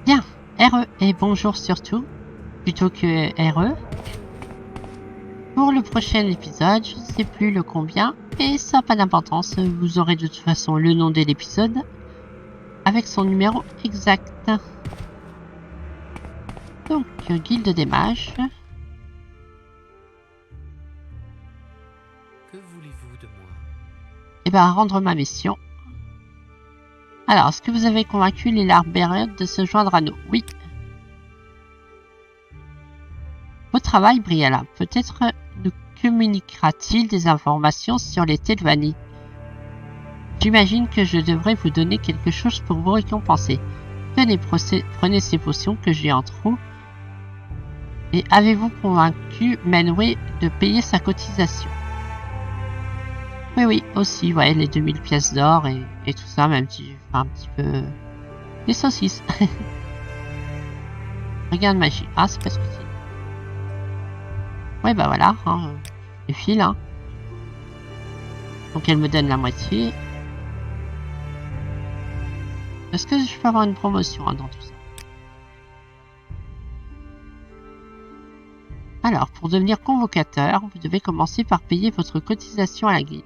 Bien, RE et bonjour surtout, plutôt que RE. Pour le prochain épisode, je ne sais plus le combien, et ça n'a pas d'importance, vous aurez de toute façon le nom de l'épisode avec son numéro exact. Donc, guilde des mages. Que voulez-vous de moi? Et bien, rendre ma mission. Alors, est-ce que vous avez convaincu les Larbériens de se joindre à nous? Oui. Au travail, Briella. Peut-être nous communiquera-t-il des informations sur les Telvanni. J'imagine que je devrais vous donner quelque chose pour vous récompenser. Tenez, prenez ces potions que j'ai en trop. Et avez-vous convaincu Menway de payer sa cotisation? Oui, aussi, ouais, les 2000 pièces d'or et tout ça, même si je fais un petit peu... Les saucisses. Regarde magie. Ah, c'est pas ce que c'est. Ouais, bah voilà, hein, les fils, hein. Donc elle me donne la moitié. Est-ce que je peux avoir une promotion dans tout ça? Alors, pour devenir convocateur, vous devez commencer par payer votre cotisation à la guilde,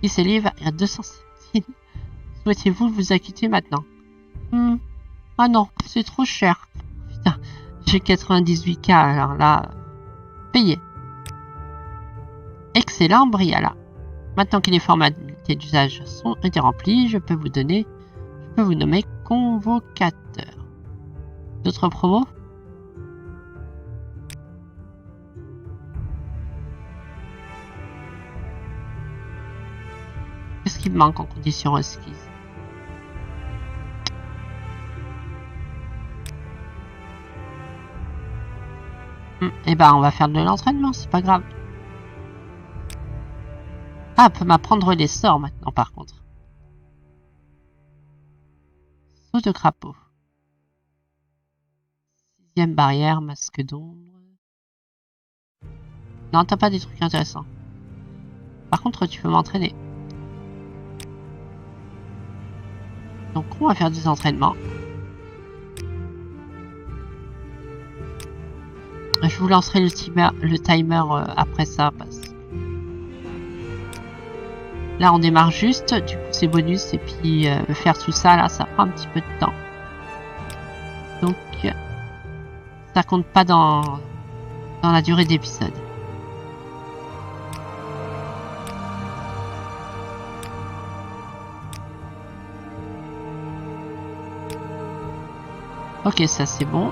qui s'élève à 200 centimes. Souhaitez-vous vous acquitter maintenant? Ah non, c'est trop cher. Putain, j'ai 98K, alors là... Payez. Excellent, Briala. Maintenant que les formalités d'usage ont été remplies, je peux vous nommer convocateur. D'autres promos? Qu'est-ce qui me manque en condition requise? Eh ben, on va faire de l'entraînement, c'est pas grave. Ah, elle peut m'apprendre les sorts maintenant, par contre. Saut de crapaud. 6e barrière, masque d'ombre. Non, t'as pas des trucs intéressants. Par contre, tu peux m'entraîner. Donc, on va faire des entraînements. Je vous lancerai le timer après ça. Parce que là, on démarre juste. Du coup, c'est bonus. Et puis, faire tout ça, là, ça prend un petit peu de temps. Donc, ça compte pas dans la durée d'épisode. Ok, ça c'est bon.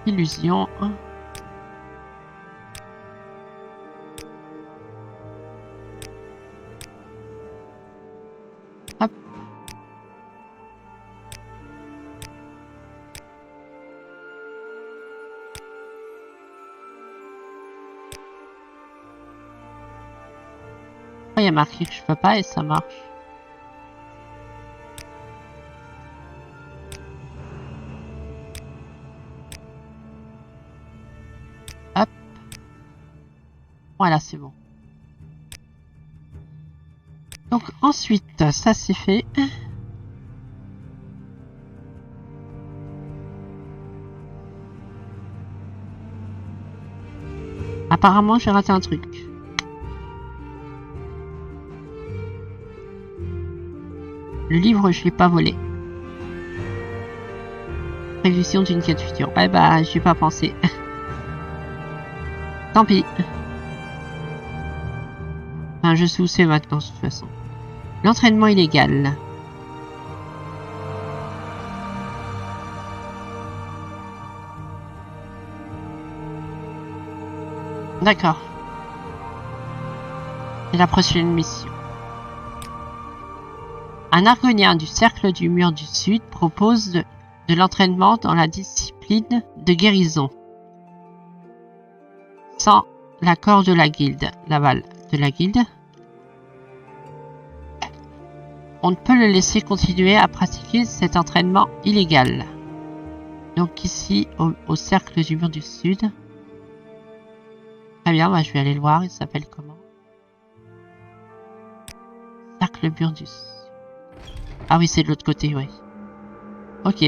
Illusion. Hop. Il y a marqué que je peux pas et ça marche. Hop. Voilà, c'est bon. Donc ensuite, ça c'est fait. Apparemment, j'ai raté un truc. Le livre, je l'ai pas volé. Prévision d'une quête future. Ouais, bah, j'y ai pas pensé. Tant pis. Enfin, je sais où c'est maintenant, de toute façon. L'entraînement illégal. D'accord. C'est la prochaine mission. Un argonien du cercle du mur du Sud propose de l'entraînement dans la discipline de guérison. Sans l'accord de la guilde, Laval. de la guilde. On ne peut le laisser continuer à pratiquer cet entraînement illégal. Donc ici, au cercle du mur du sud. Très bien, moi je vais aller le voir, il s'appelle comment? Cercle mur du sud. Ah oui, c'est de l'autre côté, oui. Ok.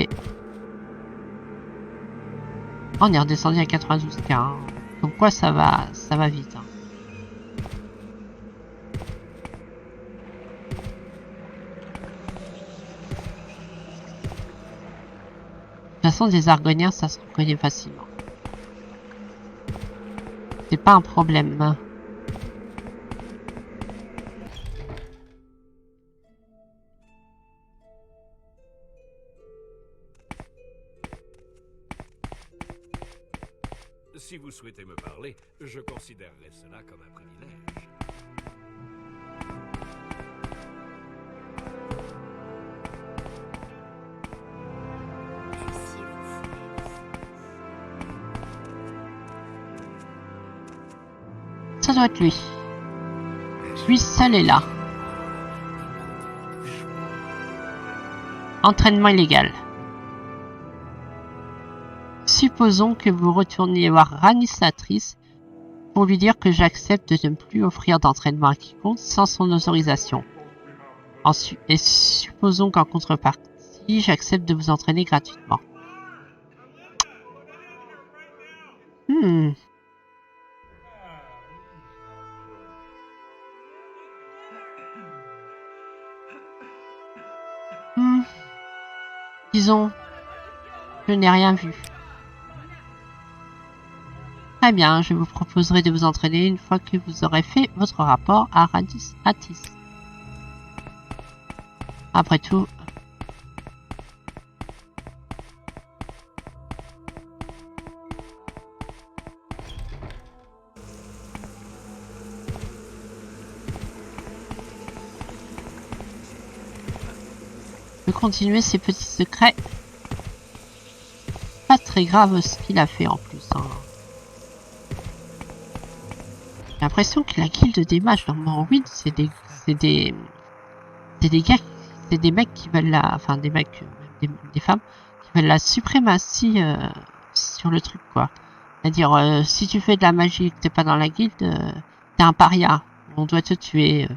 On est redescendu à 92K. Hein. Comme quoi ça va vite. Hein. De toute façon, des argoniens, ça se reconnaît facilement. C'est pas un problème. Si vous souhaitez me parler, je considérerais cela comme un privilège. Ça doit être lui. Lui seul est là. Entraînement illégal. Supposons que vous retourniez voir Ranisatrice pour lui dire que j'accepte de ne plus offrir d'entraînement à quiconque sans son autorisation. Et supposons qu'en contrepartie, j'accepte de vous entraîner gratuitement. Disons, je n'ai rien vu. Très bien, je vous proposerai de vous entraîner une fois que vous aurez fait votre rapport à Ranisatrice. Après tout, de continuer ses petits secrets. Pas très grave ce qu'il a fait en plus. Hein. J'ai l'impression que la guilde des mages dans Morrowind, c'est des gars, c'est des mecs qui veulent la, enfin des mecs, des femmes qui veulent la suprématie sur le truc quoi. C'est-à-dire si tu fais de la magie et que t'es pas dans la guilde, t'es un paria, on doit te tuer.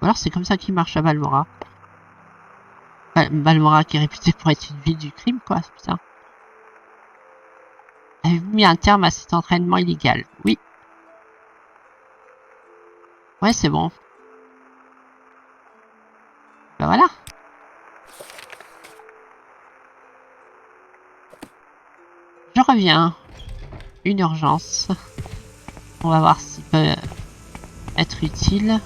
Ou alors c'est comme ça qu'il marche à Balmora. Balmora qui est réputée pour être une ville du crime quoi, putain. Avez-vous mis un terme à cet entraînement illégal? Oui. Ouais, c'est bon. Ben voilà. Je reviens. Une urgence. On va voir s'il peut être utile.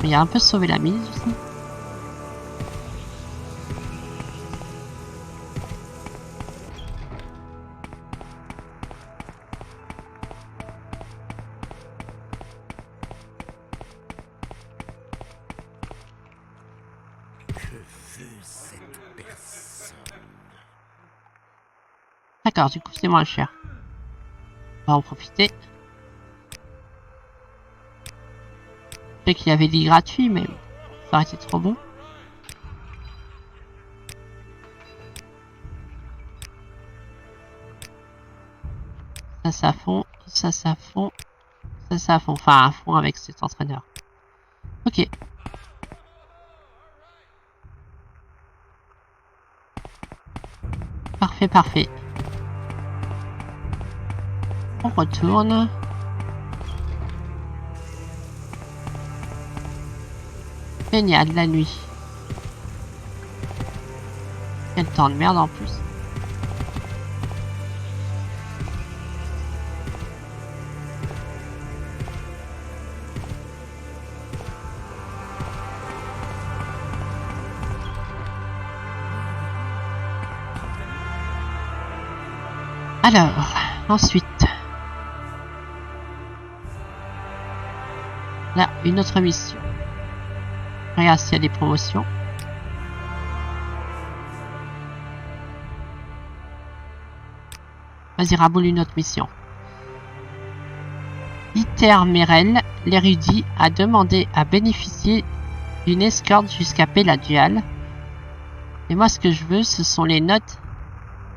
Il a un peu sauvé la mise aussi. D'accord, du coup c'est moins cher. On va en profiter. Je sais qu'il y avait dit gratuit, mais ça aurait été trop bon. Ça fond, ça fond, ça fond. Enfin, à fond avec cet entraîneur. Ok. Parfait, parfait. On retourne. Génial, la nuit. Quel temps de merde en plus. Alors, ensuite. Là, une autre mission. Regarde s'il y a des promotions. Vas-y, raboule une autre mission. Iter Merel, l'érudit, a demandé à bénéficier d'une escorte jusqu'à Pelagial. Et moi, ce que je veux, ce sont les notes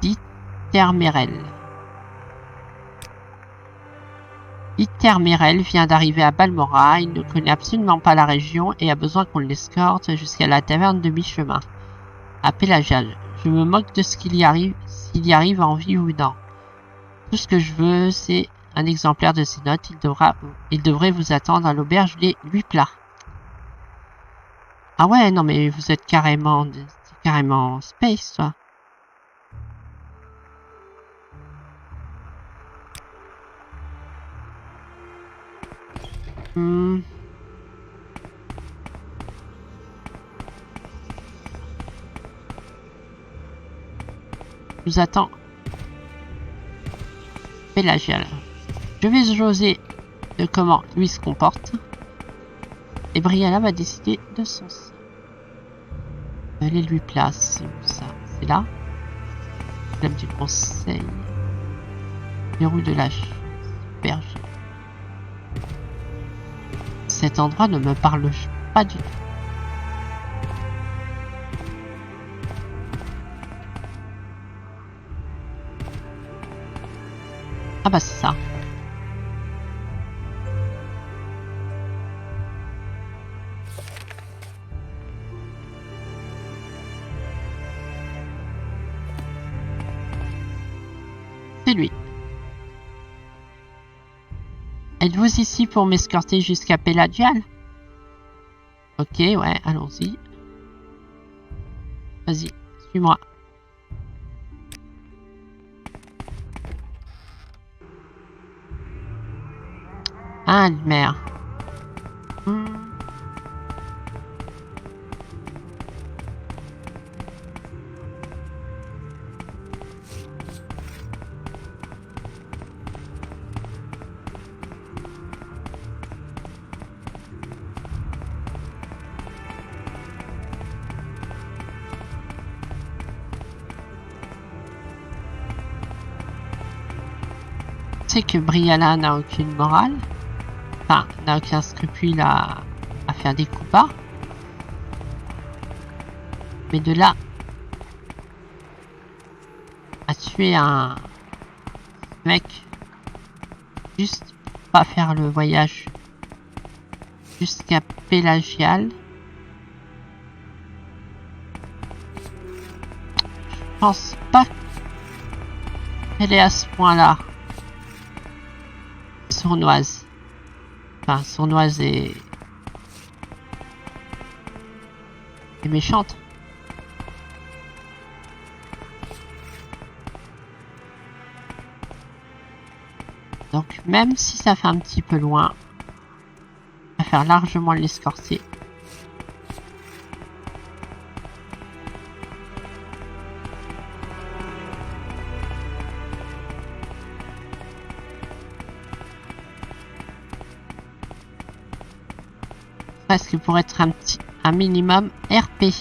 d'Iter Merel. Iter Merel vient d'arriver à Balmora, il ne connaît absolument pas la région et a besoin qu'on l'escorte jusqu'à la taverne de mi-chemin, à Pelagial. Je me moque de ce qu'il y arrive, s'il y arrive en vie ou non. Tout ce que je veux, c'est un exemplaire de ces notes. Il devrait vous attendre à l'auberge Les 8 plats. Ah ouais, non mais vous êtes carrément space, toi. Je vous attends. Pelagial. Je vais jaser de comment lui se comporte. Et Briala va décider de son sort. Les 8 places, c'est où ça? C'est là. Club du conseil. Verrou de la berge. Cet endroit ne me parle pas du tout. Ah bah c'est ça. C'est lui. Êtes-vous ici pour m'escorter jusqu'à Pelagial? Ok, ouais, allons-y. Vas-y, suis-moi. Ah, merde. C'est que Briala n'a aucune morale. Enfin, n'a aucun scrupule à faire des coups bas. Mais de là à tuer un mec juste pour pas faire le voyage jusqu'à Pelagial, je pense pas qu'elle est à ce point-là sournoise. Enfin, sournoise et méchante. Donc même si ça fait un petit peu loin, on va faire largement l'escorter. Presque pour être un minimum RP.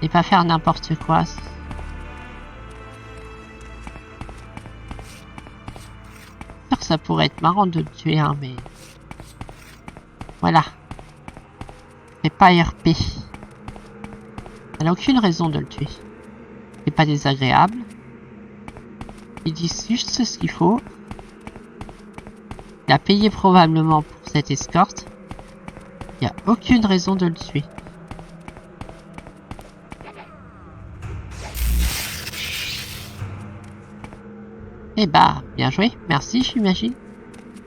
Et pas faire n'importe quoi. Ça pourrait être marrant de le tuer, hein, mais voilà. C'est pas RP. Elle n'a aucune raison de le tuer. C'est pas désagréable. Il dit juste ce qu'il faut. Il a payé probablement pour cette escorte. Il n'y a aucune raison de le tuer. Eh bah, bien joué, merci, j'imagine.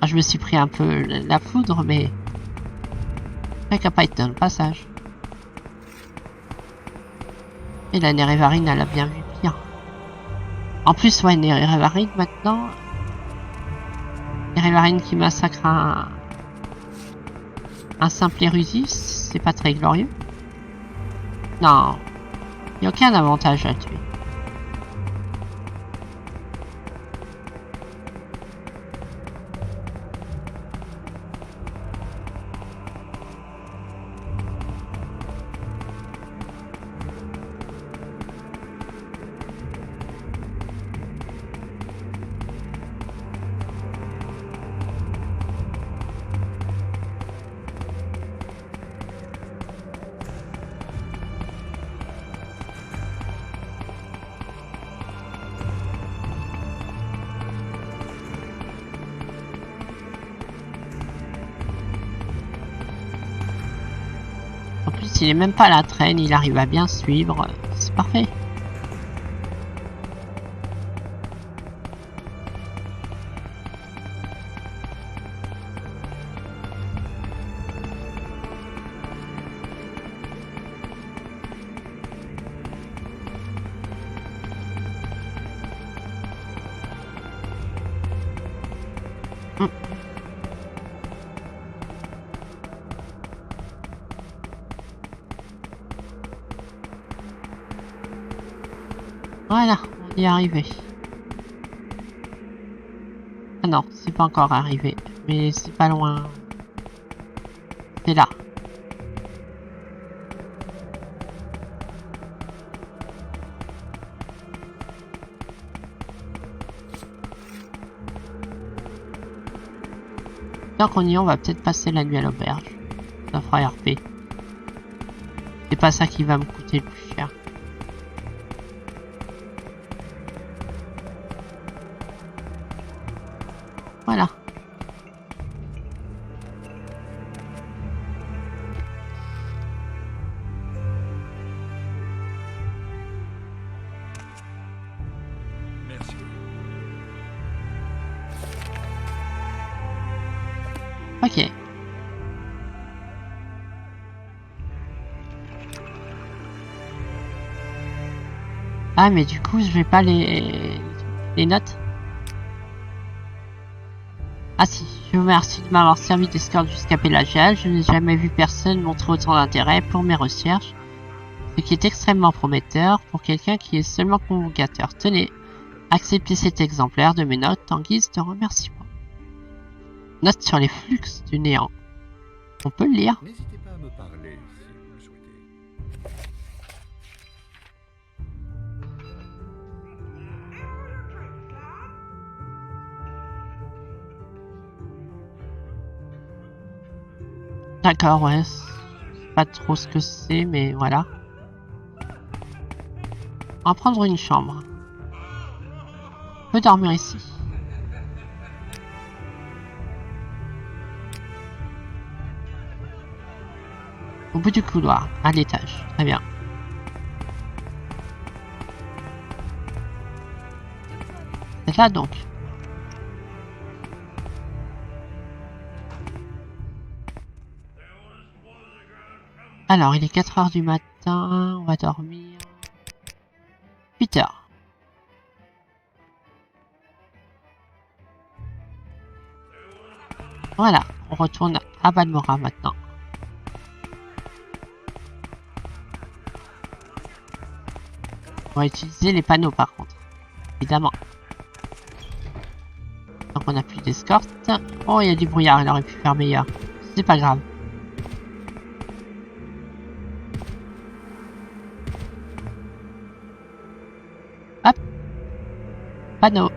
Je me suis pris un peu la foudre, mais il n'y a pas été dans le passage. Et la Nerevarine, elle a bien vu pire. En plus, ouais, Nerevarine, maintenant... Nerevarine qui massacre un simple érudit, c'est pas très glorieux. Non, il n'y a aucun avantage à le tuer. fait, il est même pas à la traîne, il arrive à bien suivre. C'est parfait. Voilà, on y est arrivé. Ah non, c'est pas encore arrivé, mais c'est pas loin. C'est là. Tant qu'on y est, on va peut-être passer la nuit à l'auberge. Ça fera RP. C'est pas ça qui va me coûter le plus cher. Voilà. Merci. Ok. Ah mais du coup je vais pas les notes. Ah si, je vous remercie de m'avoir servi d'escorte jusqu'à Pélagial. Je n'ai jamais vu personne montrer autant d'intérêt pour mes recherches, ce qui est extrêmement prometteur pour quelqu'un qui est seulement convocateur. Tenez, acceptez cet exemplaire de mes notes en guise de remerciement. Note sur les flux du néant. On peut le lire. N'hésitez pas à me parler si vous le souhaitez. D'accord, ouais. Je sais pas trop ce que c'est, mais voilà. On va prendre une chambre. On peut dormir ici. Au bout du couloir, à l'étage. Très bien. C'est là donc. Alors, il est 4 heures du matin. On va dormir. 8 heures. Voilà, on retourne à Balmora maintenant. On va utiliser les panneaux par contre, évidemment. Donc on n'a plus d'escorte. Oh, il y a du brouillard, il aurait pu faire meilleur. C'est pas grave. Hop. Panneau.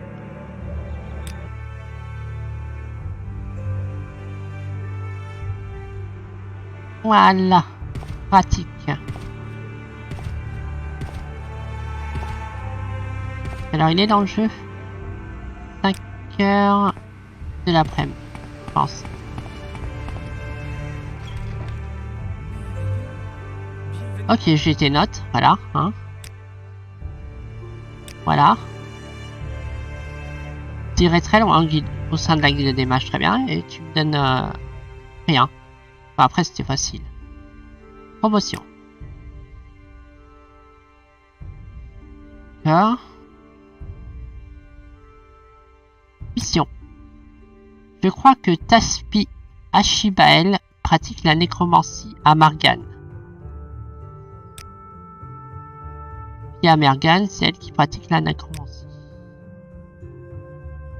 Voilà. Pratique. Alors il est dans le jeu. 5 heures de l'après-midi, je pense. Ok, j'ai tes notes, voilà. Hein. Voilà. Tu irais très loin au sein de la guilde des mages, très bien, et tu me donnes rien. Enfin, après, c'était facile. Promotion. D'accord. Mission. Je crois que Taspi Ashibael pratique la nécromancie à Margane. Et à Margane, c'est elle qui pratique la nécromancie.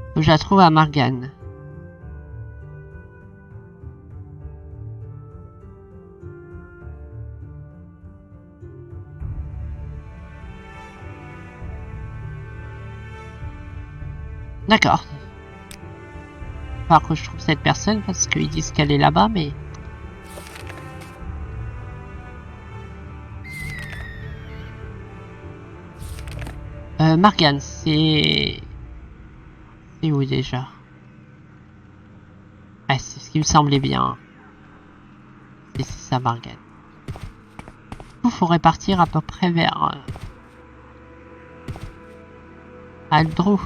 Faut que je la trouve à Margane. D'accord. Par contre, je trouve cette personne parce qu'ils disent qu'elle est là-bas, mais... Margane, c'est... C'est où déjà? Ouais, c'est ce qui me semblait bien. C'est ça, Margane. faudrait partir à peu près vers Aldrou.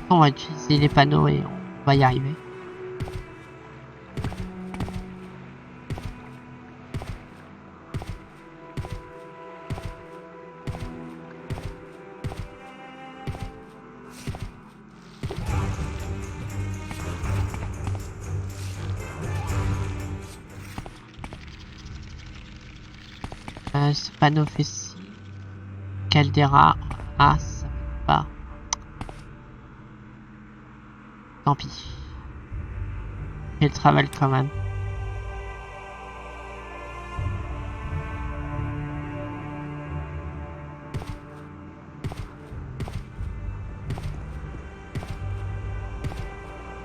On va utiliser les panneaux et on va y arriver. Ce panneau fait ci. Caldera. Ah, ça fait pas. Tant pis. Elle travaille quand même.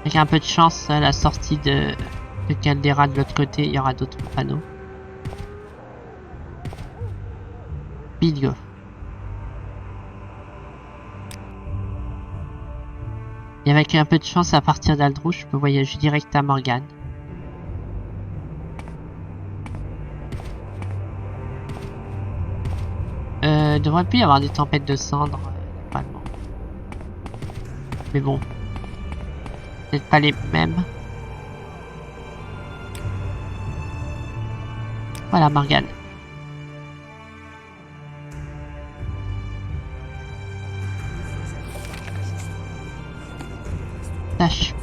Avec un peu de chance, à la sortie de Caldera de l'autre côté, il y aura d'autres panneaux. Bingo. Et avec un peu de chance, à partir d'Aldrou, je peux voyager direct à Morgane. Devrait plus y avoir des tempêtes de cendres, normalement. Mais bon. Peut-être pas les mêmes. Voilà, Morgane. Tâche.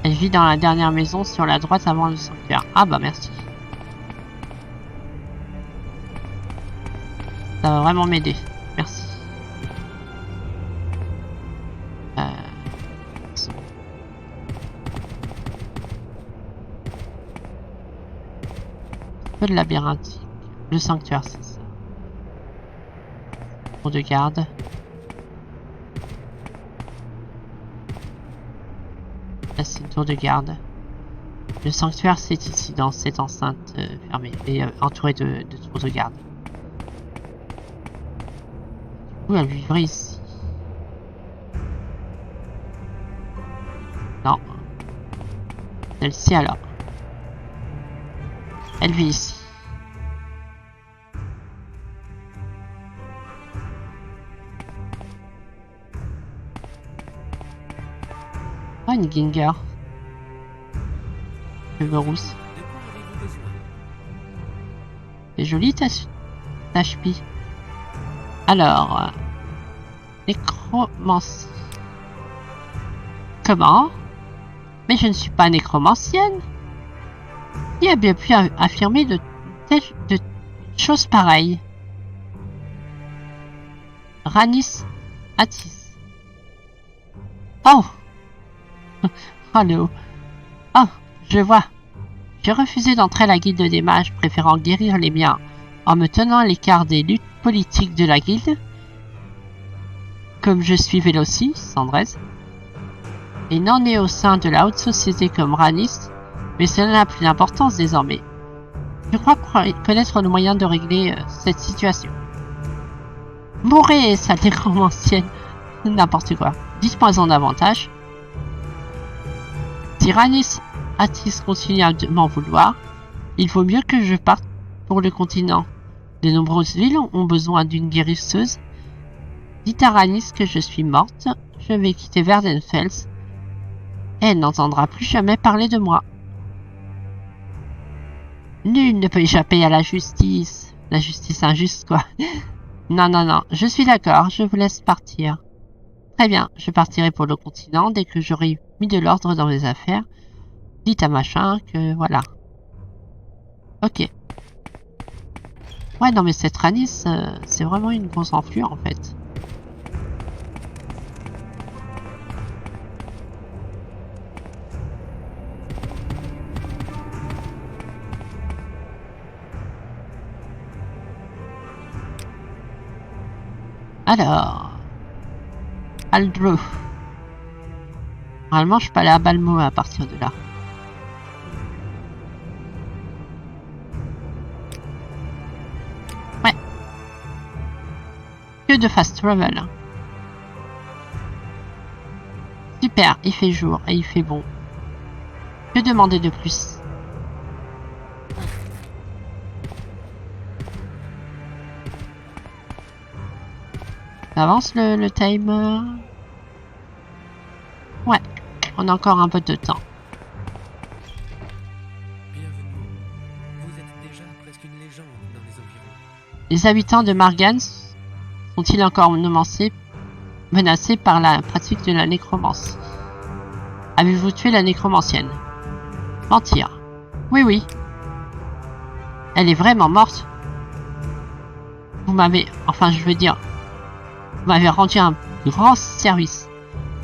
Elle vit dans la dernière maison sur la droite avant le sanctuaire. Ah bah merci. Ça va vraiment m'aider. Merci. Peu de labyrinthique. Le sanctuaire, c'est ça. Tour de garde. Là, c'est une tour de garde. Le sanctuaire, c'est ici, dans cette enceinte fermée et entourée de tours de garde. Du coup, elle vivrait ici. Non. Celle-ci, alors. Elle vit ici. Oh, une Ginger. Cheveux rousses. C'est joli ta ch'pi. Alors, nécromancie. Comment? Mais je ne suis pas nécromancienne. Qui a bien pu affirmer de choses pareilles? Ranis Atis. Oh! Allô? Oh, je vois. J'ai refusé d'entrer à la guilde des mages, préférant guérir les miens, en me tenant à l'écart des luttes politiques de la guilde. Comme je suis Véloci, Sandrez, et non né au sein de la haute société comme Ranis, mais cela n'a plus d'importance désormais. Je crois connaître le moyen de régler cette situation. Mourez, sale nécromancienne! N'importe quoi. Dites-moi-en davantage. Si Ranis Atis continue à m'en vouloir, il vaut mieux que je parte pour le continent. De nombreuses villes ont besoin d'une guérisseuse. Dites à Ranis que je suis morte, je vais quitter Verdenfels, et elle n'entendra plus jamais parler de moi. Nul ne peut échapper à la justice. La justice injuste, quoi. Non, non, non, je suis d'accord, je vous laisse partir. Très bien, je partirai pour le continent dès que j'aurai mis de l'ordre dans mes affaires. Dites à machin que voilà. Ok. Ouais, non, mais cette Ranis, c'est vraiment une grosse enflure en fait. Alors. Aldrou. Normalement, je peux aller à Balmo à partir de là. Ouais. Que de fast travel. Super, il fait jour et il fait bon. Que demander de plus? Ça avance le timer? Ouais, on a encore un peu de temps. Bienvenue. Vous êtes déjà presque une légende dans les environs. Les habitants de Margans sont-ils encore menacés par la pratique de la nécromancie? Avez-vous tué la nécromancienne? Mentir. Oui, oui. Elle est vraiment morte? Vous m'avez... Enfin, je veux dire... Vous m'avez rendu un grand service.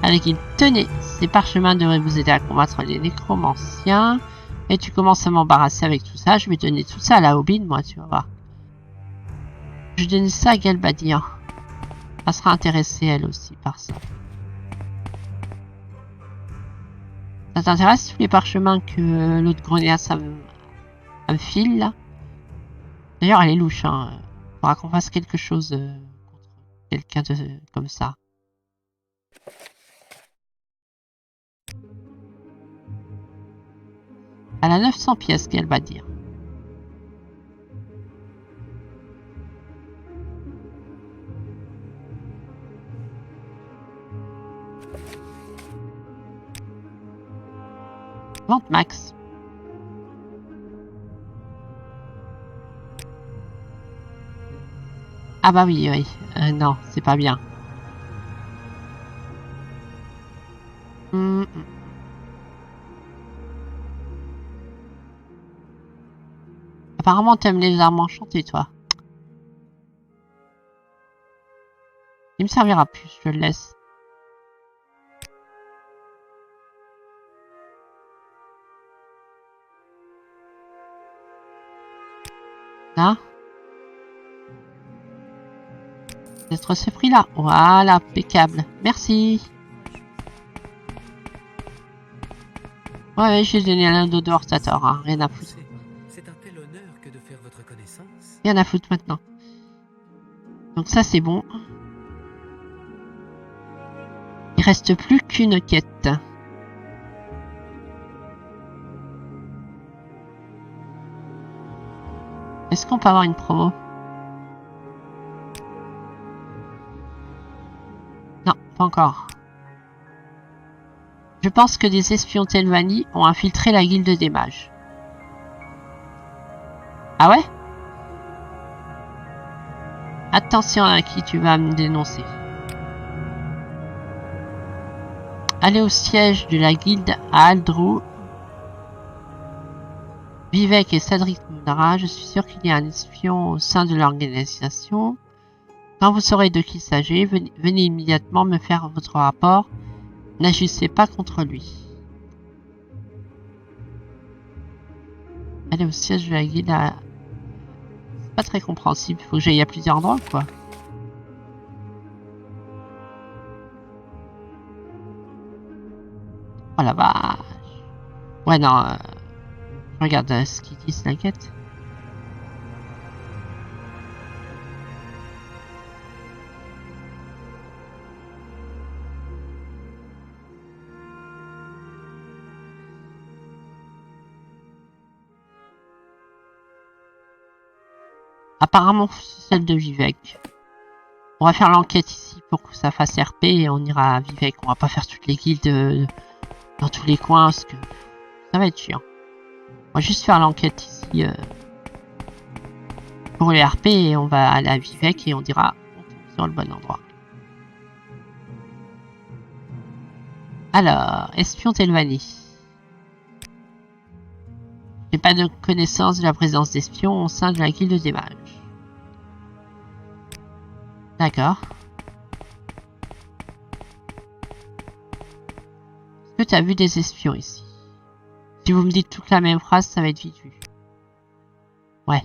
Avec une tenez, ces parchemins devraient vous aider à combattre les nécromanciens. Et tu commences à m'embarrasser avec tout ça. Je vais donner tout ça à la Hobine, moi, tu vas voir. Je vais donner ça à Galbadir. Elle sera intéressée, elle aussi, par ça. Ça t'intéresse, tous les parchemins que l'autre grenasse me file, là? D'ailleurs, elle est louche, hein. Faudra qu'on fasse quelque chose contre quelqu'un comme ça. Elle a 900 pièces, qu'elle va dire. Vente max. Ah bah oui, oui. Non, c'est pas bien. Apparemment, t'aimes les armes enchantées, toi. Il me servira plus, je le laisse. Là. Peut-être ce prix-là. Voilà, impeccable. Merci. Ouais, j'ai donné un d'odeur, t'as tort, hein. Rien à foutre. C'est un tel honneur que de faire votre connaissance. Rien à foutre maintenant. Donc ça, c'est bon. Il reste plus qu'une quête. Est-ce qu'on peut avoir une promo? Non, pas encore. Je pense que des espions Telvanni ont infiltré la guilde des mages. Ah ouais? Attention à qui tu vas me dénoncer. Allez au siège de la guilde à Aldrou. Vivek et Cédric Mudara, je suis sûr qu'il y a un espion au sein de l'organisation. Quand vous saurez de qui il s'agit, venez immédiatement me faire votre rapport. N'agissez pas contre lui. Allez au siège de la guilde à... C'est pas très compréhensible, il faut que j'aille à plusieurs endroits, quoi. Oh la vache. Ouais, non. Je regarde ce qu'ils disent, la quête. Apparemment, c'est celle de Vivek. On va faire l'enquête ici pour que ça fasse RP et on ira à Vivek. On va pas faire toutes les guildes dans tous les coins parce que ça va être chiant. On va juste faire l'enquête ici pour les RP et on va aller à Vivek et on dira on tombe sur le bon endroit. Alors, espion Telvanni. J'ai pas de connaissance de la présence d'espions au sein de la guilde des mages. D'accord. Est-ce que tu as vu des espions ici? Si vous me dites toute la même phrase, ça va être vite vu. Ouais.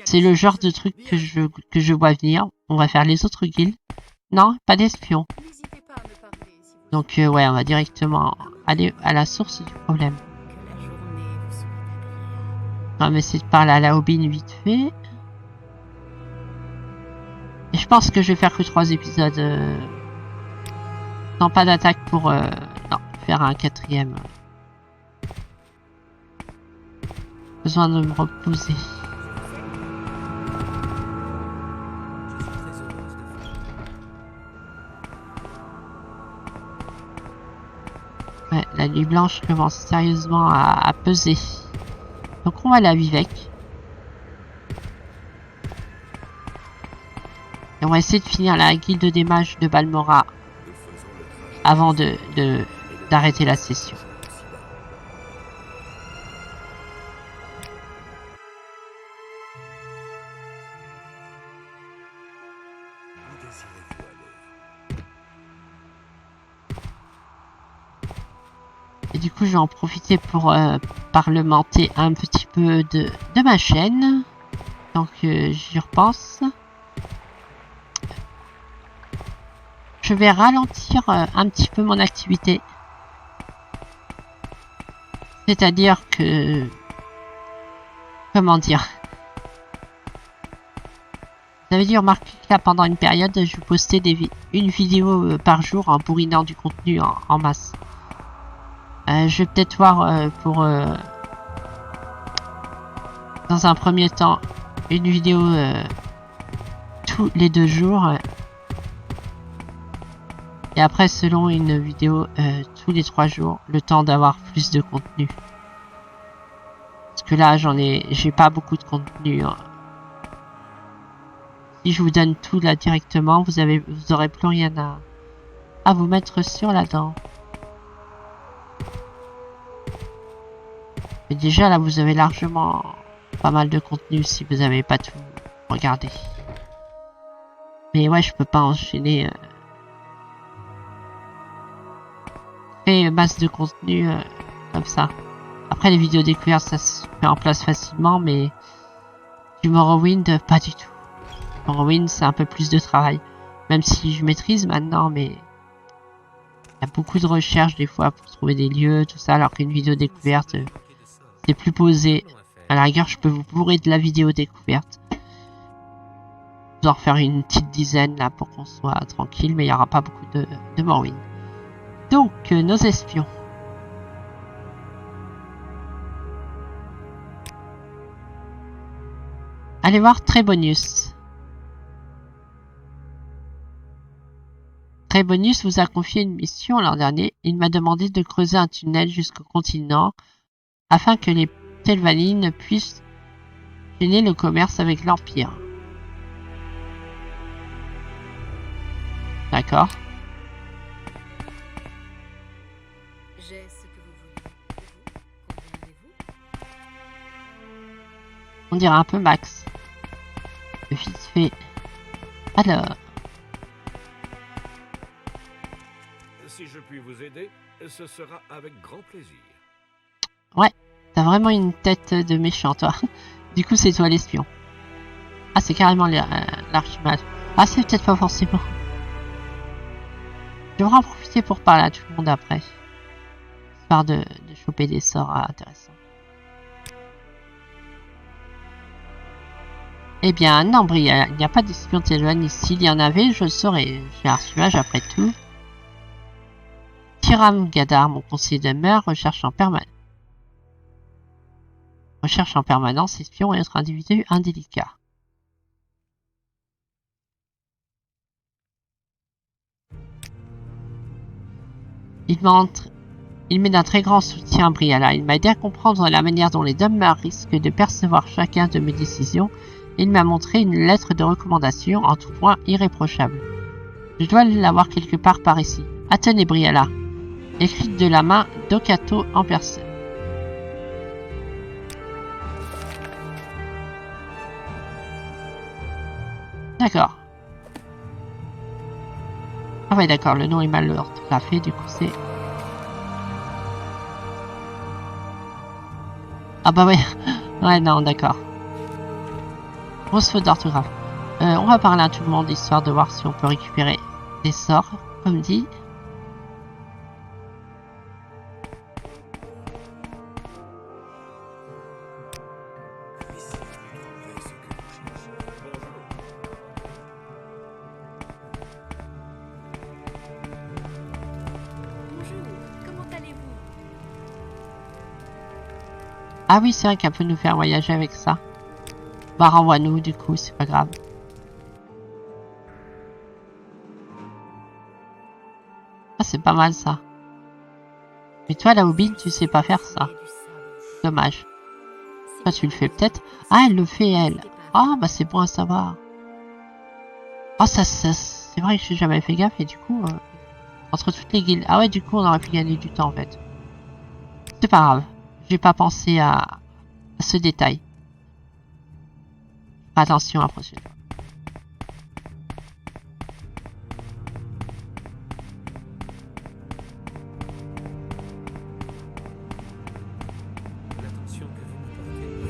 C'est le genre de truc que je vois venir. On va faire les autres guildes. Non, pas d'espions. Donc ouais, on va directement aller à la source du problème. On va essayer de parler à la Hobine vite fait. je pense que je vais faire que 3 épisodes. Non, pas d'attaque pour non, faire un 4e. Besoin de me reposer. Ouais, la nuit blanche commence sérieusement à peser. Donc on va la vivre avec. Et on va essayer de finir la guilde des mages de Balmora avant d'arrêter la session. Et du coup, je vais en profiter pour parlementer un petit peu de ma chaîne. Donc, j'y repense. Je vais ralentir un petit peu mon activité. C'est-à-dire que... Comment dire? Vous avez dû remarquer que là, pendant une période, je postais une vidéo par jour en bourrinant du contenu en masse. Je vais peut-être voir pour... dans un premier temps, une vidéo tous les 2 jours. Et après, selon une vidéo tous les 3 jours, le temps d'avoir plus de contenu. Parce que là, j'ai pas beaucoup de contenu. Hein. Si je vous donne tout là directement, vous aurez plus rien à vous mettre sur la dent. Mais déjà là, vous avez largement pas mal de contenu si vous n'avez pas tout regardé. Mais ouais, je peux pas enchaîner masse de contenu comme ça. Après les vidéos découvertes, ça se met en place facilement, mais du Morrowind, pas du tout. Morrowind, c'est un peu plus de travail. Même si je maîtrise maintenant, mais il y a beaucoup de recherches des fois pour trouver des lieux, tout ça, alors qu'une vidéo découverte, c'est plus posé. À la rigueur, je peux vous bourrer de la vidéo découverte. Je vais en refaire une petite dizaine là pour qu'on soit tranquille, mais il n'y aura pas beaucoup de Morrowind. Donc, nos espions. Allez voir Trebonius. Trebonius vous a confié une mission l'an dernier. Il m'a demandé de creuser un tunnel jusqu'au continent afin que les Telvanni puissent gêner le commerce avec l'Empire. D'accord. J'ai ce que vous voulez. Combien avez-vous? On dirait un peu Max. Vite fait. Alors. Si je puis vous aider, ce sera avec grand plaisir. Ouais, t'as vraiment une tête de méchant, toi. Du coup, c'est toi l'espion. Ah, c'est carrément l'archimage. Ah, c'est peut-être pas forcément. Je devrais en profiter pour parler à tout le monde après. Histoire de choper des sorts intéressants. Eh bien, non, Bria, il n'y a pas d'espion Telvanni. S'il y en avait, je le saurais. J'ai l'archimage après tout. Tiram Gadar, mon conseiller demeure, recherche en permanence espion et autres individus indélicats. Il m'est d'un très grand soutien, Briala. Il m'a aidé à comprendre la manière dont les demeures risquent de percevoir chacun de mes décisions et il m'a montré une lettre de recommandation en tout point irréprochable. Je dois l'avoir quelque part par ici. Attenez, Briala. Écrite de la main d'Okato en personne. D'accord. Ah ouais, d'accord, le nom est mal orthographié, du coup c'est... Ah bah ouais, ouais, non, d'accord. Grosse faute d'orthographe. On va parler à tout le monde, histoire de voir si on peut récupérer des sorts, comme dit. Ah oui, c'est vrai qu'elle peut nous faire voyager avec ça. Bah renvoie-nous du coup, c'est pas grave. Ah, c'est pas mal ça. Mais toi, la Hobbit, tu sais pas faire ça. Dommage. Toi, tu le fais peut-être. Ah, elle le fait, elle. Ah, bah c'est bon à savoir. Ah, ça c'est vrai que j'ai jamais fait gaffe et du coup, entre toutes les guildes. Ah ouais, du coup, on aurait pu gagner du temps en fait. C'est pas grave. J'ai pas pensé à ce détail. Attention à la prochaine fois. L'attention que vous me portez me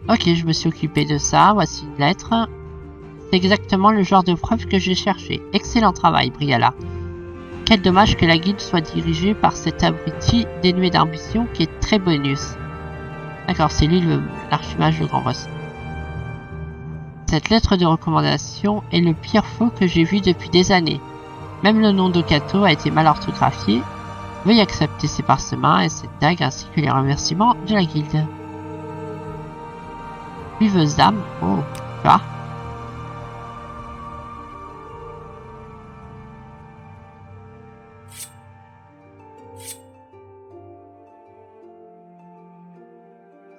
flatte. Ok, je me suis occupé de ça. Voici une lettre. C'est exactement le genre de preuve que j'ai cherché. Excellent travail, Briala. Quel dommage que la guilde soit dirigée par cet abruti dénué d'ambition qui est très bonus. D'accord, c'est lui l'archimage de Grand Boss. Cette lettre de recommandation est le pire faux que j'ai vu depuis des années. Même le nom d'Okato a été mal orthographié. Veuillez accepter ces parsemins et cette dague ainsi que les remerciements de la guilde. Buveuse d'âme. Oh, tu vois.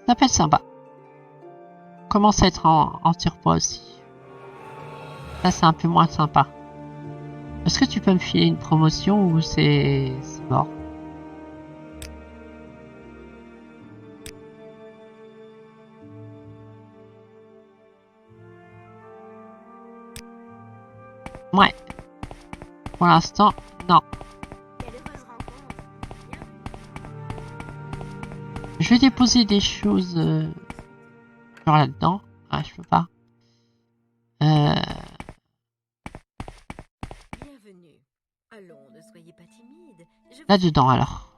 Ça peut être sympa. Commence à être en surpoids aussi. Ça, c'est un peu moins sympa. Est-ce que tu peux me filer une promotion ou c'est mort? Ouais. Pour l'instant, non. Je vais déposer des choses genre là-dedans. Ah, je peux pas. Bienvenue. Allons, ne soyez pas timide. Là-dedans alors.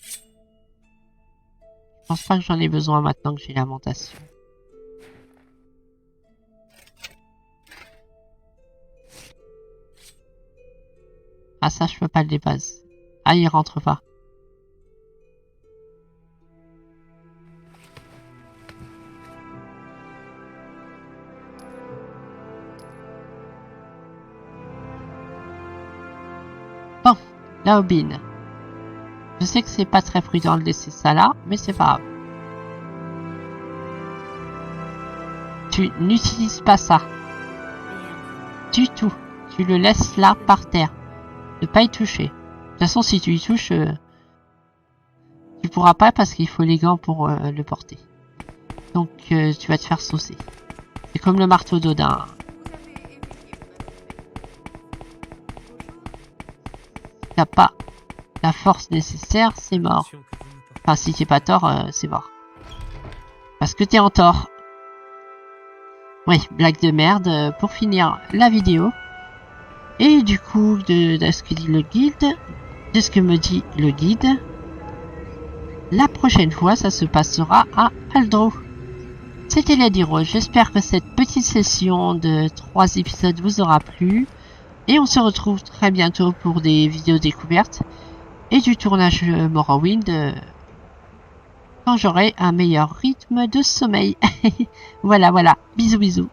Je pense pas que j'en ai besoin maintenant que j'ai lamentation. Ah ça je peux pas le dépasser. Ah il rentre pas. Bon, la Aubine. Je sais que c'est pas très prudent de laisser ça là, mais c'est pas grave. Tu n'utilises pas ça. Du tout. Tu le laisses là par terre. Ne pas y toucher. De toute façon, si tu y touches, tu pourras pas parce qu'il faut les gants pour le porter. Donc, tu vas te faire saucer. C'est comme le marteau d'Odin. Si t'as pas la force nécessaire, c'est mort. Enfin, si t'es pas tort, c'est mort. Parce que t'es en tort. Oui, blague de merde. Pour finir la vidéo. Et du coup, de ce que dit le guide, de ce que me dit le guide, la prochaine fois, ça se passera à Aldro. C'était Lady Rose. J'espère que cette petite session de 3 épisodes vous aura plu. Et on se retrouve très bientôt pour des vidéos découvertes et du tournage Morrowind quand j'aurai un meilleur rythme de sommeil. Voilà, voilà. Bisous, bisous.